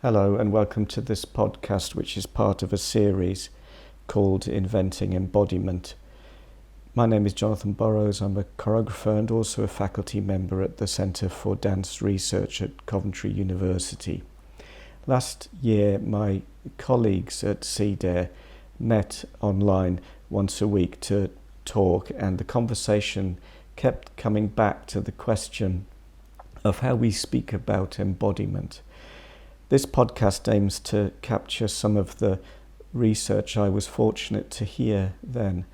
Hello and welcome to this podcast, which is part of a series called Inventing Embodiment. My name is Jonathan Burrows. I'm a choreographer and also a faculty member at the Centre for Dance Research at Coventry University. Last year, my colleagues at CDARE met online once a week to talk, and the conversation kept coming back to the question of how we speak about embodiment. This podcast aims to capture some of the research I was fortunate to hear then.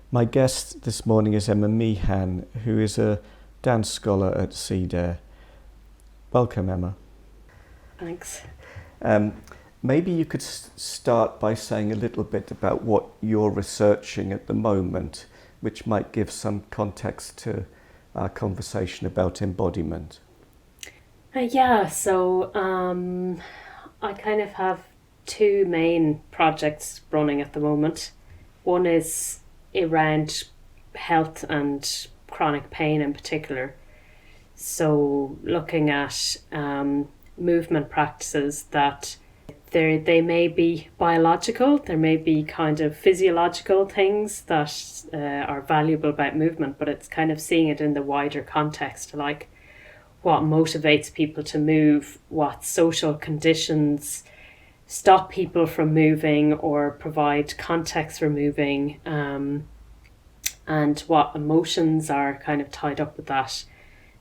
My guest this morning is Emma Meehan, who is a dance scholar at CDARE. Welcome, Emma. Thanks. Maybe you could start by saying a little bit about what you're researching at the moment, which might give some context to our conversation about embodiment. So I kind of have two main projects running at the moment. One is around health and chronic pain in particular. So looking at movement practices that they may be biological, there may be kind of physiological things that are valuable about movement, but it's kind of seeing it in the wider context, like what motivates people to move, what social conditions stop people from moving or provide context for moving, and what emotions are kind of tied up with that.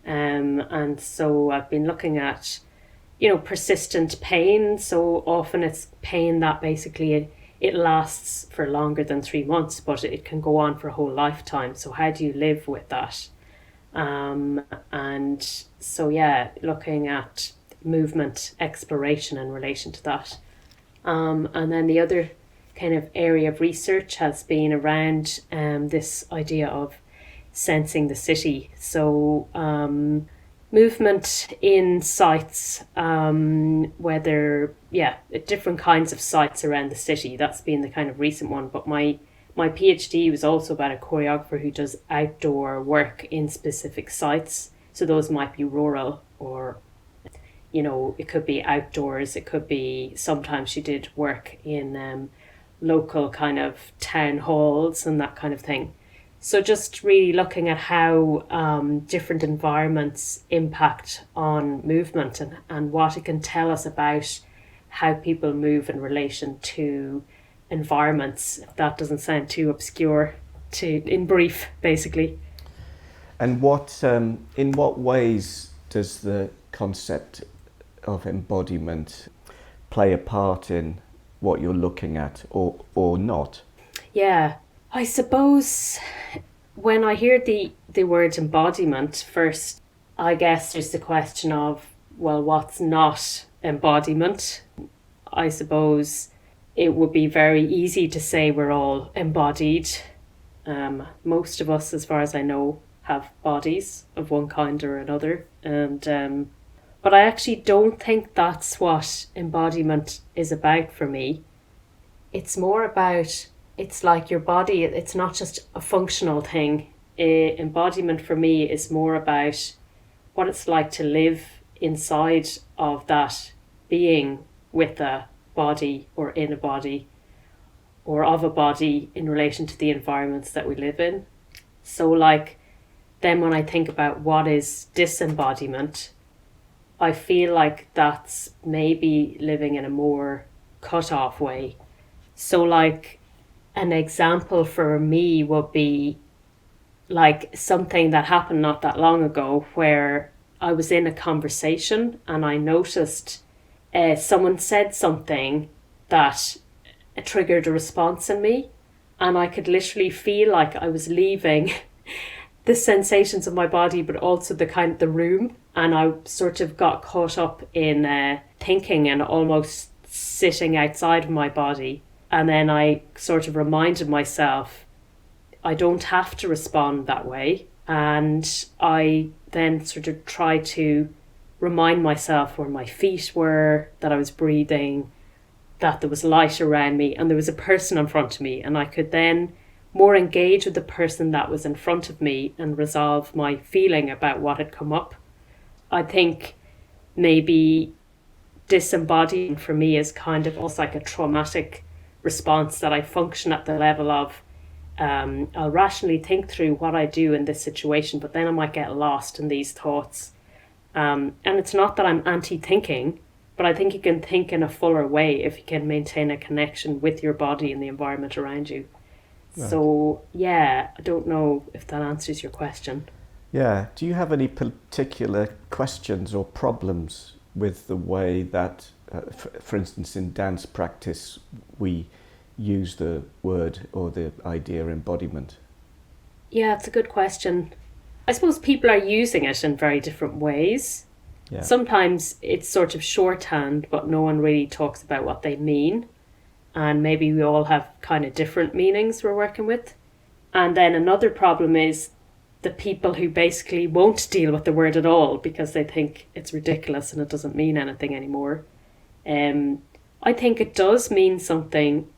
And so I've been looking at, persistent pain. So often it's pain that basically it lasts for longer than 3 months, but it can go on for a whole lifetime. So how do you live with that? Looking at movement exploration in relation to that. And then the other kind of area of research has been around this idea of sensing the city. So movement in sites, different kinds of sites around the city. That's been the kind of recent one. But my PhD was also about a choreographer who does outdoor work in specific sites. So those might be rural or, it could be outdoors. It could be, sometimes she did work in local kind of town halls and that kind of thing. So just really looking at how different environments impact on movement and what it can tell us about how people move in relation to environments. If that doesn't sound too obscure, in brief, basically. And in what ways does the concept of embodiment play a part in what you're looking at, or not? Yeah, I suppose when I hear the word embodiment first, I guess there's the question of, well, what's not embodiment? I suppose it would be very easy to say we're all embodied. Most of us, as far as I know, have bodies of one kind or another. But I actually don't think that's what embodiment is about for me. It's more about, it's like your body, it's not just a functional thing. Embodiment for me is more about what it's like to live inside of that being with a body or in a body or of a body in relation to the environments that we live in. So then when I think about what is disembodiment, I feel like that's maybe living in a more cut off way. So an example for me would be something that happened not that long ago where I was in a conversation and I noticed someone said something that triggered a response in me, and I could literally feel like I was leaving the sensations of my body, but also the room, and I sort of got caught up in thinking and almost sitting outside of my body. And then I sort of reminded myself, I don't have to respond that way. And I then sort of tried to remind myself where my feet were, that I was breathing, that there was light around me, and there was a person in front of me. And I could then more engage with the person that was in front of me and resolve my feeling about what had come up. I think maybe disembodying for me is kind of almost like a traumatic response, that I function at the level of I'll rationally think through what I do in this situation, but then I might get lost in these thoughts. And it's not that I'm anti-thinking, but I think you can think in a fuller way if you can maintain a connection with your body and the environment around you. Right. So, yeah, I don't know if that answers your question. Yeah. Do you have any particular questions or problems with the way that, for instance, in dance practice, we use the word or the idea embodiment? Yeah, it's a good question. I suppose people are using it in very different ways. Yeah. Sometimes it's sort of shorthand, but no one really talks about what they mean. And maybe we all have kind of different meanings we're working with. And then another problem is the people who basically won't deal with the word at all because they think it's ridiculous and it doesn't mean anything anymore. I think it does mean something.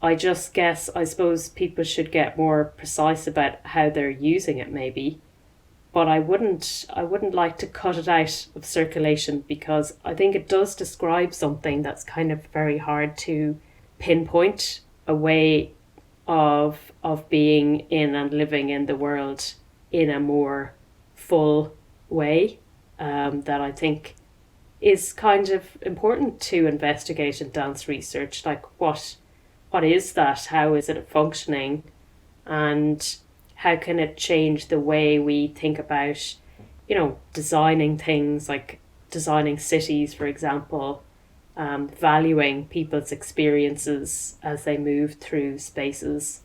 I suppose people should get more precise about how they're using it maybe. But I wouldn't like to cut it out of circulation, because I think it does describe something that's kind of very hard to pinpoint, a way of being in and living in the world in a more full way, that I think is kind of important to investigate in dance research. Like what is that? How is it functioning? And how can it change the way we think about, designing things, like designing cities, for example, valuing people's experiences as they move through spaces.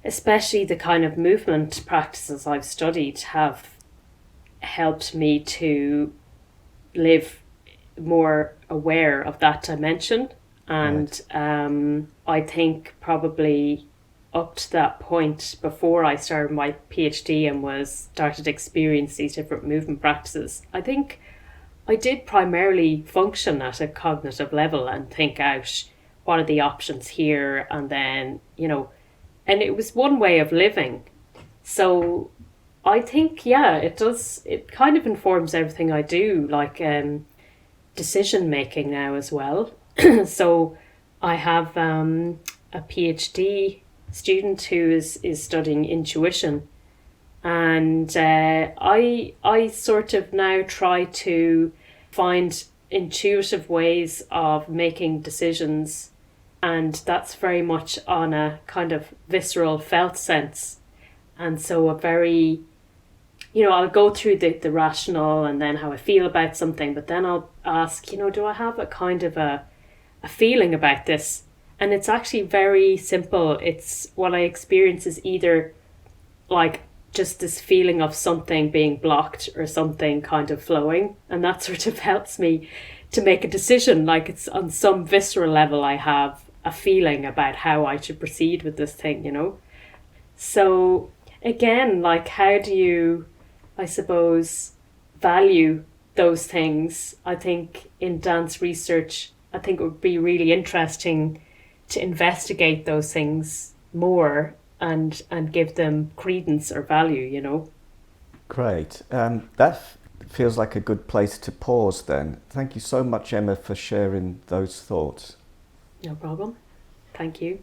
Especially the kind of movement practices I've studied have helped me to live more aware of that dimension. And I think probably up to that point, before I started my PhD and started to experience these different movement practices, I think I did primarily function at a cognitive level and think out what are the options here, and then, and it was one way of living. So I think, it kind of informs everything I do, like decision making now as well. So I have a PhD student who is studying intuition, and I sort of now try to find intuitive ways of making decisions, and that's very much on a kind of visceral felt sense. And so a very, I'll go through the rational and then how I feel about something, but then I'll ask, do I have a kind of a feeling about this? And it's actually very simple. It's what I experience is either like just this feeling of something being blocked or something kind of flowing. And that sort of helps me to make a decision. Like it's on some visceral level, I have a feeling about how I should proceed with this thing, So again, like how do you, I suppose, value those things? I think in dance research, I think it would be really interesting to investigate those things more and give them credence or value, Great. That feels like a good place to pause then. Thank you so much, Emma, for sharing those thoughts. No problem. Thank you.